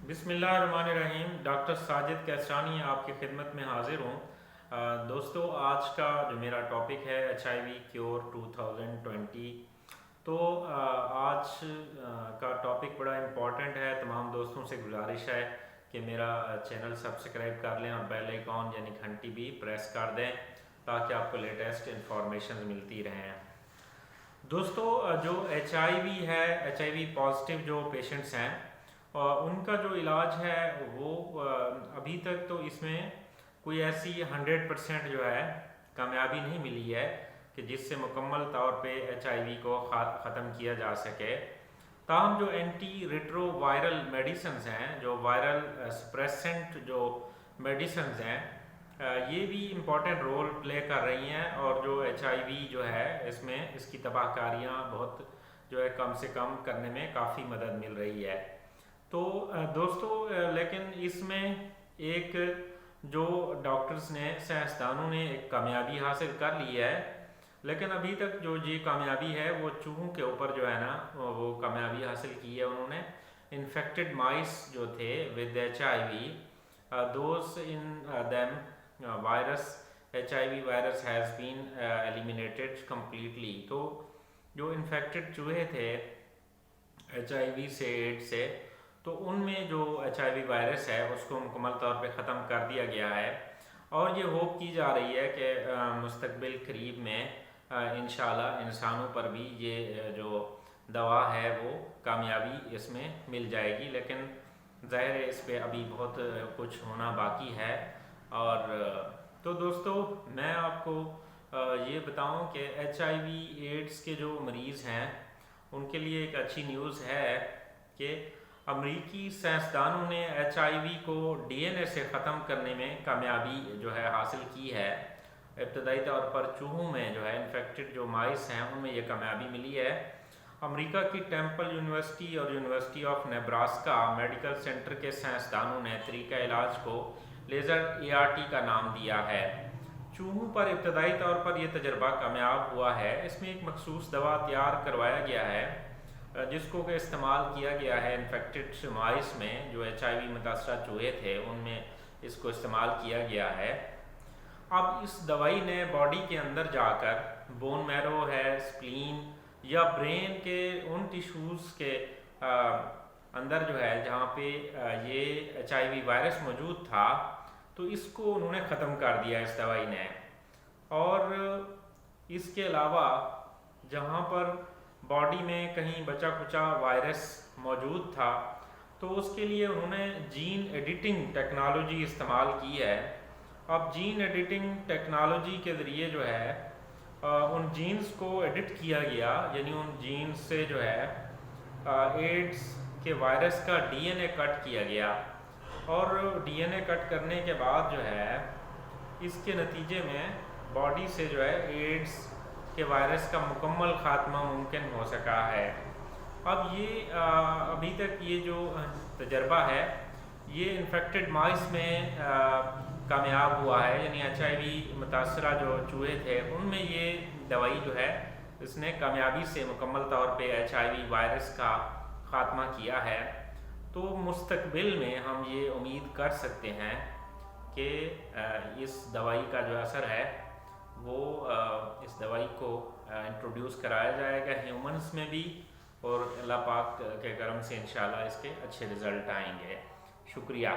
बिस्मिल्लाहिर्रहमानिर्रहीम। डॉक्टर साजिद कैसरानी आपकी खिदमत में हाजिर हूँ। दोस्तों, आज का जो मेरा टॉपिक है HIV क्योर 2020। तो आज का टॉपिक बड़ा इम्पॉर्टेंट है। तमाम दोस्तों से गुजारिश है कि मेरा चैनल सब्सक्राइब कर लें और बेल आइकॉन यानी घंटी भी प्रेस कर दें ताकि आपको लेटेस्ट इंफॉर्मेशन मिलती रहें। दोस्तों, जो HIV है, HIV पॉजिटिव जो पेशेंट्स हैं उनका जो इलाज है वो अभी तक तो इसमें कोई ऐसी 100% जो है कामयाबी नहीं मिली है कि जिससे मुकम्मल तौर पे HIV को ख़त्म किया जा सके। ताहम जो एंटी रिट्रोवायरल मेडिसिन्स हैं, जो वायरल सप्रेसेंट जो मेडिसिन्स हैं, ये भी इम्पॉर्टेंट रोल प्ले कर रही हैं और जो HIV जो है इसमें इसकी तबाहकारियाँ बहुत जो है कम से कम करने में काफ़ी मदद मिल रही है। तो दोस्तों, लेकिन इसमें एक जो डॉक्टर्स ने, साइंसदानों ने एक कामयाबी हासिल कर ली है, लेकिन अभी तक जो ये कामयाबी है वो चूहों के ऊपर जो है ना वो कामयाबी हासिल की है उन्होंने। इन्फेक्टेड माइस जो थे with HIV, those in them virus HIV virus has been eliminated completely. तो जो इन्फेक्टेड चूहे थे HIV से, एड्स से, तो उनमें जो HIV वायरस है उसको मुकम्मल तौर पे ख़त्म कर दिया गया है और ये होप की जा रही है कि मुस्तक़बिल करीब में इंशाल्लाह इंसानों पर भी ये जो दवा है वो कामयाबी इसमें मिल जाएगी। लेकिन ज़ाहिर है इस पर अभी बहुत कुछ होना बाकी है। और तो दोस्तों, मैं आपको ये बताऊं कि HIV एड्स के जो मरीज़ हैं उनके लिए एक अच्छी न्यूज़ है कि अमरीकी साइंसदानों ने HIV को DNA से ख़त्म करने में कामयाबी जो है हासिल की है। इब्तदाई तौर पर चूहों में जो है इन्फेक्टेड जो माइस हैं उनमें यह कामयाबी मिली है। अमेरिका की टेम्पल यूनिवर्सिटी और university of Nebraska medical centre के साइंसदानों ने तरीका इलाज को लेज़र ART का नाम दिया है। चूहों पर इब्तदाई तौर पर यह तजर्बा कामयाब हुआ है। इसमें एक मखसूस दवा तैयार करवाया गया है जिसको कि इस्तेमाल किया गया है इन्फेक्टेड माइस में। जो HIV मुतासरा चूहे थे उनमें इसको इस्तेमाल किया गया है। अब इस दवाई ने बॉडी के अंदर जाकर बोन मैरो है, स्प्लीन या ब्रेन के उन टिश्यूज़ के अंदर जो है जहाँ पे ये HIV वायरस मौजूद था, तो इसको उन्होंने ख़त्म कर दिया इस दवाई ने। और इसके अलावा जहाँ पर बॉडी में कहीं बचा कुचा वायरस मौजूद था तो उसके लिए उन्होंने जीन एडिटिंग टेक्नोलॉजी इस्तेमाल की है। अब जीन एडिटिंग टेक्नोलॉजी के ज़रिए जो है उन जीन्स को एडिट किया गया, यानी उन जीन्स से जो है एड्स के वायरस का DNA कट किया गया और DNA कट करने के बाद जो है इसके नतीजे में बॉडी से जो है एड्स के वायरस का मुकम्मल ख़ात्मा मुमकिन हो सका है। अब ये अभी तक ये जो तजर्बा है ये इन्फेक्टेड माइस में कामयाब हुआ है, यानी HIV मुतासरा जो चूहे थे उनमें ये दवाई जो है इसने कामयाबी से मुकम्मल तौर पे HIV वायरस का ख़ात्मा किया है। तो मुस्तक़बिल में हम ये उम्मीद कर सकते हैं कि इस दवाई का जो असर है वो इस दवाई को इंट्रोड्यूस कराया जाएगा ह्यूमंस में भी और अल्लाह पाक के करम से इंशाल्लाह इसके अच्छे रिज़ल्ट आएंगे। शुक्रिया।